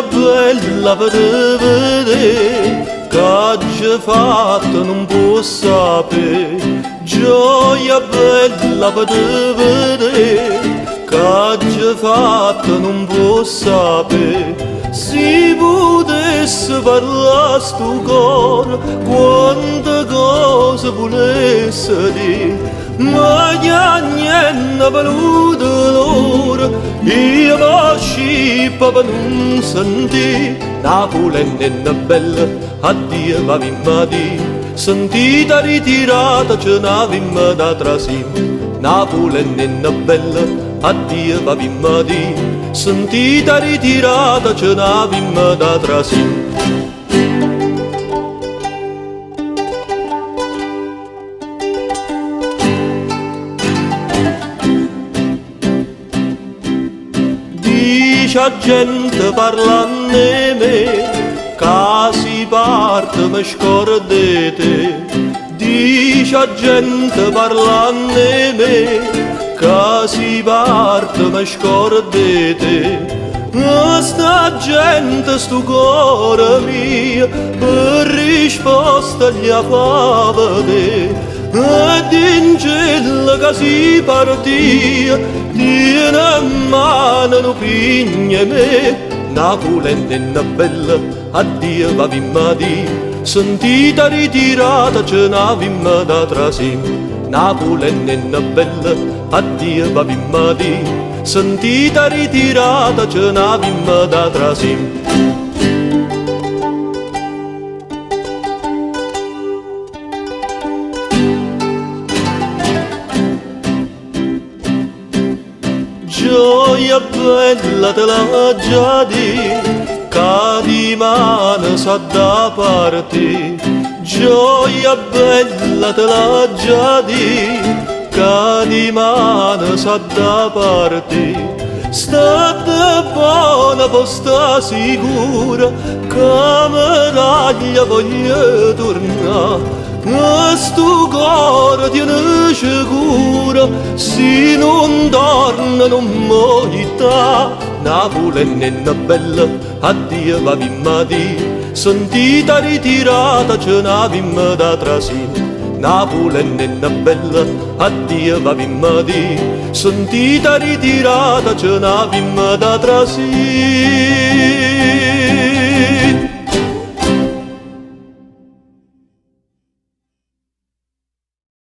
Gioia bella per te vedere, che ci fatto non può sapere. Gioia bella per te vedere, che ci fatto non può sapere. Se potesse parlare sto cuore, quante cose volesse dire, ma che niente venuto loro, io lasci per non sentire. Napoli è bella, addio va vimma di, sentita ritirata ce n'avimmo da trasim. Napoli è bella, addio va vimma di, sentita ritirata ce n'avimmo da trasim. Dice gente parlando di me, che si parte mi scordate. Dice gente parlando di me, che si parte mi scordate. Sta gente, sto cuore mio, per risposta gli fa vedere. Ed in cielo che si partia, tiene in mano un pigne me. Napoli è bella, addio va vimma di, sentita ritirata ce n'avimmo da trasim. Napoli è bella, addio va vimma di, sentita ritirata ce n'avimmo da trasim. Gioia bella te la già di, che di mano sa da parte. Gioia bella te la già di, che di mano sa da parte. State buona, posta sicura, che medaglia voglio tornare. Questo cuore tiene sicuro, se non torna non morita. Napoli è bella, addio va vimma di, sentita ritirata ce n'avimmo da trasim. Napoli è bella, addio va vimma di, sentita ritirata ce n'avimmo da trasim.